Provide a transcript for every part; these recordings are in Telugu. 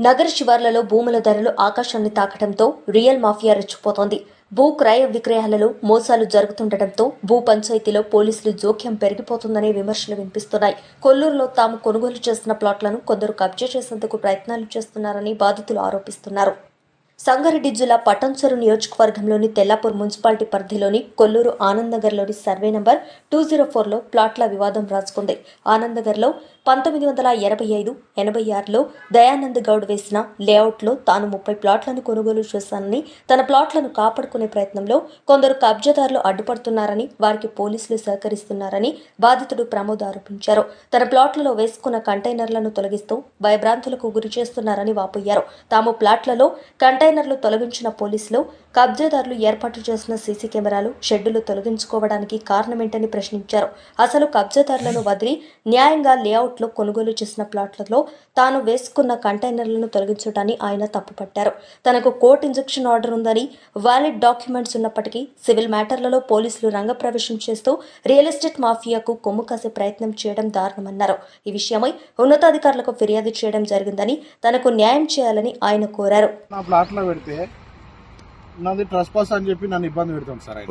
నగర శివార్లలో భూముల ధరలు ఆకాశాన్ని తాకడంతో రియల్ మాఫియా రెచ్చిపోతోంది. భూ క్రయ విక్రయాలలో మోసాలు జరుగుతుండటంతో భూ పంచాయతీలో పోలీసులు జోక్యం పెరిగిపోతుందనే విమర్శలు వినిపిస్తున్నాయి. కొల్లూరులో తాము కొనుగోలు చేసిన ప్లాట్లను కొందరు కబ్జా చేసేందుకు ప్రయత్నాలు చేస్తున్నారని బాధితులు ఆరోపిస్తున్నారు. సంగారెడ్డి జిల్లా పట్టంచెరు నియోజకవర్గంలోని తెల్లాపూర్ మున్సిపాలిటీ పరిధిలోని కొల్లూరు ఆనందనగర్లోని సర్వే నంబర్ 204లో ప్లాట్ల వివాదం రాజుకుంది. ఆనందనగర్లో 1985-86లో దయానంద్ గౌడ్ వేసిన లేఅవుట్లో తాను 30 ప్లాట్లను కొనుగోలు చేశానని, తన ప్లాట్లను కాపాడుకునే ప్రయత్నంలో కొందరు కబ్జాదారులు అడ్డుపడుతున్నారని, వారికి పోలీసులు సహకరిస్తున్నారని బాధితుడు ప్రమోద్ ఆరోపించారు. తన ప్లాట్లలో వేసుకున్న కంటైనర్లను తొలగిస్తూ భయభ్రాంతులకు గురి చేస్తున్నారని వాపోయారు. తాము ప్లాట్లలో కంటైనర్లు తొలగించిన పోలీసులు కబ్జాదారులు ఏర్పాటు చేసిన సీసీ కెమెరాలు, షెడ్డులు తొలగించుకోవడానికి కారణమేంటని ప్రశ్నించారు. అసలు కబ్జాదారులను వదిలి న్యాయంగా లేఅవుట్లో కొనుగోలు చేసిన ప్లాట్లలో తాను వేసుకున్న కంటైనర్లను తొలగించడాన్ని ఆయన తప్పుపట్టారు. తనకు కోర్టు ఇంజెక్షన్ ఆర్డర్ ఉందని, వ్యాలిడ్ డాక్యుమెంట్స్ ఉన్నప్పటికీ సివిల్ మ్యాటర్లలో పోలీసులు రంగప్రవేశం చేస్తూ రియల్ ఎస్టేట్ మాఫియాకు కొమ్ము కాసే ప్రయత్నం చేయడం దారుణమన్నారు. ఈ విషయమై ఉన్నతాధికారులకు ఫిర్యాదు చేయడం జరిగిందని, తనకు న్యాయం చేయాలని ఆయన కోరారు. నాది ట్రెస్పాస్ అని చెప్పి నన్ను ఇబ్బంది పెడతాను సార్ ఆయన.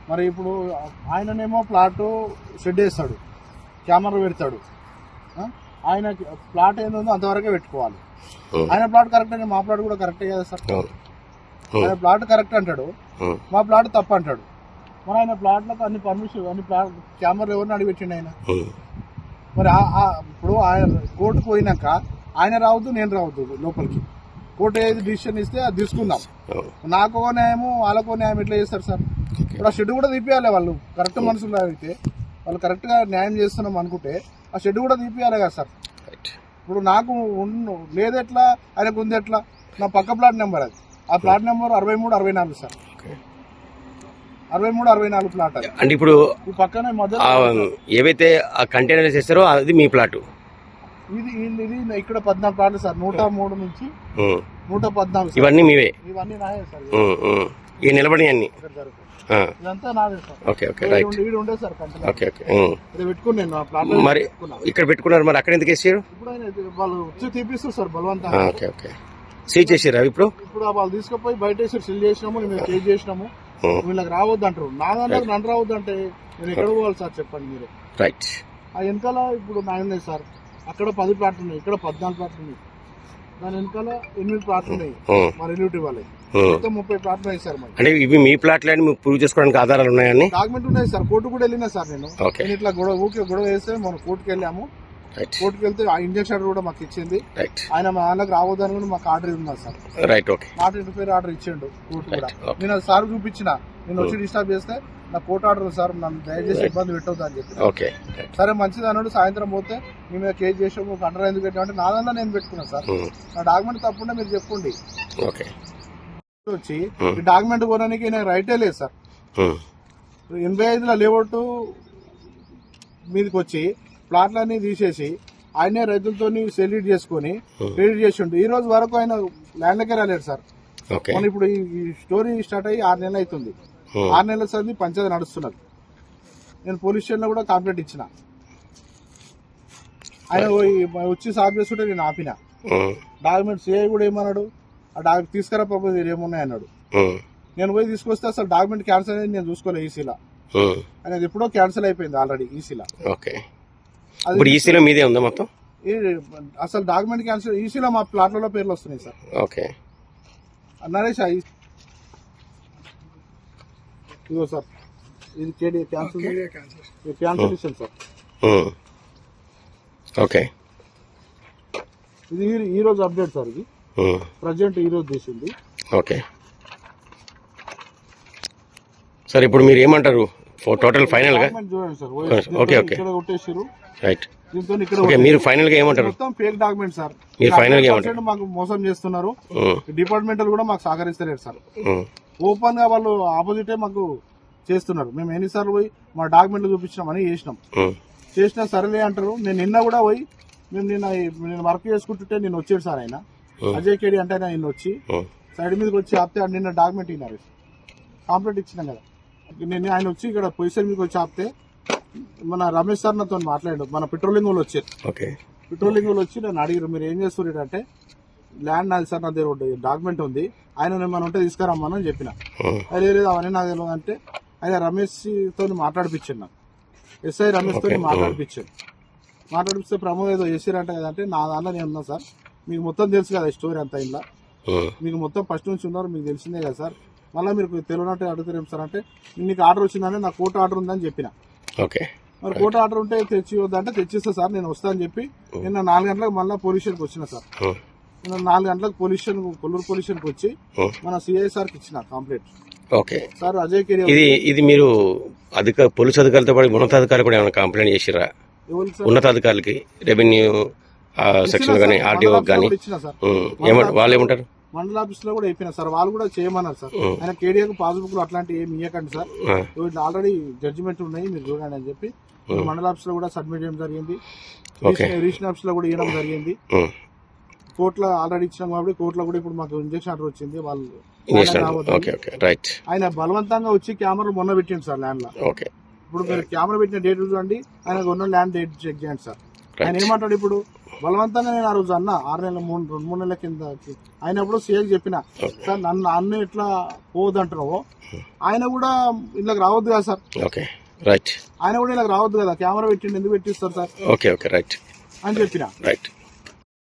మరి ఇప్పుడు ఆయననేమో ప్లాట్ షెడ్ వేస్తాడు, కెమెరా పెడతాడు. ఆయన ప్లాట్ ఏందో అంతవరకే పెట్టుకోవాలి. ఆయన ప్లాట్ కరెక్ట్ అని మా ప్లాట్ కూడా కరెక్టే కదా సార్. ఆయన ప్లాట్ కరెక్ట్ అంటాడు, మా ప్లాట్ తప్పు అంటాడు. మరి ఆయన ప్లాట్లకు అన్ని పర్మిషన్ అన్ని కెమెరాలు ఎవరిని అడిగిపెట్టిండు ఆయన. మరి ఇప్పుడు ఆయన కోర్టుకు పోయినాక ఆయన రావద్దు, నేను రావద్దు లోపలికి. కోర్టు ఏది డిసిషన్ ఇస్తే అది తీసుకుందాం. నాకో న్యాయము వాళ్ళకో న్యాయం ఎట్లా చేస్తారు సార్? ఇప్పుడు ఆ షెడ్ కూడా తీపియాలి. వాళ్ళు కరెక్ట్ మనుషులు అయితే వాళ్ళు కరెక్ట్గా న్యాయం చేస్తున్నాం అనుకుంటే ఆ షెడ్ కూడా తీపియాలి కదా సార్. ఇప్పుడు నాకు లేదెట్లా, ఆయనకు ఉంది ఎట్లా? నా పక్క ప్లాట్ నెంబర్ అది. ఆ ప్లాట్ నెంబర్ 63-64 సార్. 63-64 ప్లాట్ అది. అంటే ఇప్పుడు ఈ పక్కనే మధ్య ఏవైతే ఆ కంటైనర్ చేస్తారో అది మీ ప్లాట్. ఇది ఇక్కడ 14 ప్లాట్లు సార్. 103 నుంచి 114 ఇవన్నీ మీవే? ఇవన్నీ నాయే సార్. ఈ నిలబడి అన్ని ఇదంతా నాదే సార్. Okay okay right. వీడు ఉండే సార్ ఓకే ఓకే. పెట్టుకున్నాను మరి ఇక్కడ పెట్టుకున్నారు, మరి అక్కడ ఎందుకు వేసారు? ఇప్పుడు వాళ్ళు వచ్చి తీపిస్తారు సార్ బలవంతం. Okay okay. సీజ్ చేసారు అవి? ఇప్పుడు వాళ్ళు తీసుకుపోయి బయట వేసి సీల్ చేసినాము, మేము కేజ్ చేసినాము. వీళ్ళకి రావద్దు అంటారు. నా దాంట్లో నన్ను రావద్దు అంటే నేను ఎక్కడ పోవాలి సార్ చెప్పండి మీరు? రైట్. ఆ వెనకాల ఇప్పుడు 9 ఉన్నాయి సార్. అక్కడ 10 ప్లాట్లు ఉన్నాయి, ఇక్కడ 14 ప్లాట్లు ఉన్నాయి. దాని వెనకాల 8 ప్లాట్లు ఉన్నాయి. మా రిలేటివ్ వాళ్ళే మొత్తం 30 ప్లాట్లు ఉన్నాయి సార్. అంటే ఇవి మీ ప్లాట్లు అని ప్రూవ్ చేసుకోవడానికి ఆధారాలు ఉన్నాయని డాక్యుమెంట్ ఉన్నాయి సార్. కోర్టు కూడా వెళ్ళినా సార్ నేను ఇట్లా గొడవ వేస్తే మనం కోర్టుకు వెళ్ళాము. కోర్టుకు వెళ్తే ఆ ఇంజక్షన్ కూడా మాకు ఇచ్చింది. ఆయన మా వాళ్ళకి రావద్దని కూడా మాకు ఆర్డర్ ఉన్నది sir. Right. Okay. Not interfere order ఇచ్చిండు కోర్టు కూడా. నేను సార్ చూపించిన, నేను వచ్చి డిస్టర్బ్ చేస్తే నా కోర్టు ఆర్డర్ సార్, నన్ను దయచేసి ఇబ్బంది పెట్టవద్దు అని చెప్పి. ఓకే సరే మంచిది అన్నాడు. సాయంత్రం పోతే మీ మీద కేసు చేసాము, అండర్ ఎందుకు పెట్టామంటే నాదన్నా నేను పెట్టుకున్నాను సార్. నా డాక్యుమెంట్ తప్పుంటే మీరు చెప్పండి. వచ్చి ఈ డాక్యుమెంట్ కొనడానికి నేను రైటే లేదు సార్. 85లో లేఅవుట్ మీదకి వచ్చి ప్లాట్లన్నీ తీసేసి ఆయనే రైతులతో సెల్యూట్ చేసుకుని క్రెడిట్ చేసిండు. ఈ రోజు వరకు ఆయన ల్యాండ్లకే రాలేడు సార్. మన ఇప్పుడు ఈ స్టోరీ స్టార్ట్ అయ్యి 6 నెలలు అవుతుంది. 6 నెలల సంది పంచాయతీ నడుస్తున్నది. నేను పోలీస్ స్టేషన్లో కూడా కంప్లైంట్ ఇచ్చిన. ఆయన వచ్చి సాఫ్ చేస్తుంటే నేను ఆపిన. డాక్యుమెంట్ సిఐ కూడా ఏమన్నాడు, ఆ డాక్యుమెంట్ తీసుకురా పాపం ఏమున్నాయి అన్నాడు. నేను పోయి తీసుకొస్తే అసలు డాక్యుమెంట్ క్యాన్సిల్ అయ్యింది నేను చూసుకోలేదు ఈసీలా. అనేది ఎప్పుడో క్యాన్సిల్ అయిపోయింది ఆల్రెడీ ఈసీలా. ఈసీలో మీదే ఉందా మొత్తం? అసలు డాక్యుమెంట్ క్యాన్సిల్ ఈసీలో మా ప్లాట్లలో పేర్లు వస్తున్నాయి సార్. ఓకే. నరేష్ ఇదిగో సార్, ఇది కేడీ క్యాన్సిల్ ఇచ్చాను సార్. ఓకే. ఇది ఈ రోజు అప్డేట్ సార్. ఇది ప్రజెంట్ ఈ రోజు చేసింది. Okay sir. ఇప్పుడు మీరు ఏమంటారు టోటల్ ఫైనల్ గా? చూడండి సార్. ఓకే ఓకే కొట్టేసారు. రైట్. దీంతో మీరు ఫైనల్ గా ఏమంటారు? మొత్తం ఫేక్ డాక్యుమెంట్ సార్. మీరు ఫైనల్ గా ఏమంటారు? మాకు మోసం చేస్తున్నారు. డిపార్ట్మెంటల్ కూడా మాకు సహకరిస్తలేరు సార్. ఓపెన్ గా వాళ్ళు ఆపోజిటే మాకు చేస్తున్నారు. మేము ఎన్నిసార్లు పోయి మా డాక్యుమెంట్లు చూపించినామని చేసినా సరేలే అంటారు. నేను నిన్న కూడా పోయి నేను వర్క్ చేసుకుంటుంటే నేను వచ్చాడు సార్ ఆయన అజయ్ కేడి అంటే ఆయన వచ్చి సైడ్ మీదకి వచ్చి ఆపితే నిన్న డాక్యుమెంట్ ఇన్నారు, కంప్లైంట్ ఇచ్చినాం కదా. నేను ఆయన వచ్చి ఇక్కడ పొజిషన్ మీకు వచ్చి ఆపితే మన రమేష్ సార్ నాతో మాట్లాడాడు. మన పెట్రోలింగ్ వాళ్ళు వచ్చారు. పెట్రోలింగ్ వాళ్ళు వచ్చి నన్ను అడిగారు మీరు ఏం చేస్తున్నారు అంటే ల్యాండ్ నాది సార్, నా దగ్గర డాక్యుమెంట్ ఉంది, ఆయన ఏమైనా ఉంటే తీసుకురమ్మని చెప్పిన. లేదు అవన్నీ నాకు తెలియదు అంటే ఆయన రమేష్ తోని మాట్లాడిపించాను, నాకు ఎస్ఐ రమేష్ తోని మాట్లాడిపించాను. మాట్లాడిపిస్తే ప్రమోద్ ఏదో చేసిరంట కదంటే నా దాంట్లో నేను ఉన్నా సార్, మీకు మొత్తం తెలుసు కదా స్టోరీ అంతా, ఇలా మీకు మొత్తం ఫస్ట్ నుంచి ఉన్నారు, మీకు తెలిసిందే కదా సార్, మళ్ళీ మీరు తెలియనట్టు అడుగుతారు ఏం సార్ అంటే, నీకు ఆర్డర్ వచ్చిందంటే నాకు కోర్టు ఆర్డర్ ఉందని చెప్పిన. ఓకే, మరి కోర్టు ఆర్డర్ ఉంటే తెచ్చి వద్దంటే తెచ్చిస్తా సార్, నేను వస్తా అని చెప్పి నిన్న 4 గంటలకు మళ్ళీ పోలీస్ స్టేషన్కి వచ్చిన సార్. నిన్న 4 గంటలకు కొల్లూరు పోలీస్ స్టేషన్కి వచ్చి మన సిఐ సార్కి ఇచ్చిన complaint. Okay sir Ajay career ఇది మీరు పోలీసు అధికారులతో పాటు ఉన్నతాధికారులు కూడా ఏమైనా కంప్లైంట్ చేసిరా? ఎవరు సార్? ఉన్నతాధికారులకి రెవెన్యూ సెక్షన్ కానీ ఆర్డీఓ కానీ ఇచ్చిన సార్, వాళ్ళు ఏమంటారు? మండల ఆఫీస్ లో కూడా అయిపోయినా సార్, వాళ్ళు కూడా చేయమన్నారు సార్. ఆయన కేడీఆర్ పాస్బుక్ లో అట్లాంటివి ఏమి ఇవ్వకండి సార్, వీటిలో ఆల్రెడీ జడ్జిమెంట్ ఉన్నాయి, మీరు చూడండి అని చెప్పి మండల ఆఫీస్ లో కూడా సబ్మిట్ చేయడం జరిగింది, రిజిస్ట్రేషన్ ఆఫీస్ లో కూడా ఇవ్వడం జరిగింది. కోర్టులో ఆల్రెడీ ఇచ్చినాం కాబట్టి కోర్టులో కూడా ఇప్పుడు మాకు ఇంజక్షన్ ఆర్డర్ వచ్చింది. వాళ్ళు ఆయన బలవంతంగా వచ్చి కెమెరా మొన్న పెట్టిండు సార్ ల్యాండ్ లో. ఇప్పుడు మీరు కెమెరా పెట్టిన డేట్ చూడండి, ఆయన ఉన్న ల్యాండ్ డేట్ చెక్ చేయండి సార్. ఆయన ఏమంటాడు ఇప్పుడు, బలవంతంగా నేను ఆ రోజు అన్న 6 నెలల 2-3 నెలల కింద అయినప్పుడు సీఎకి చెప్పిన సార్, నన్ను అన్న ఎట్లా పోవద్దంటున్నావో ఆయన కూడా ఇళ్ళకి రావద్దు కదా సార్, ఆయన కూడా ఇళ్ళకి రావద్దు కదా, కెమెరా పెట్టిండు ఎందుకు పెట్టిస్తారు సార్ అని చెప్పిన.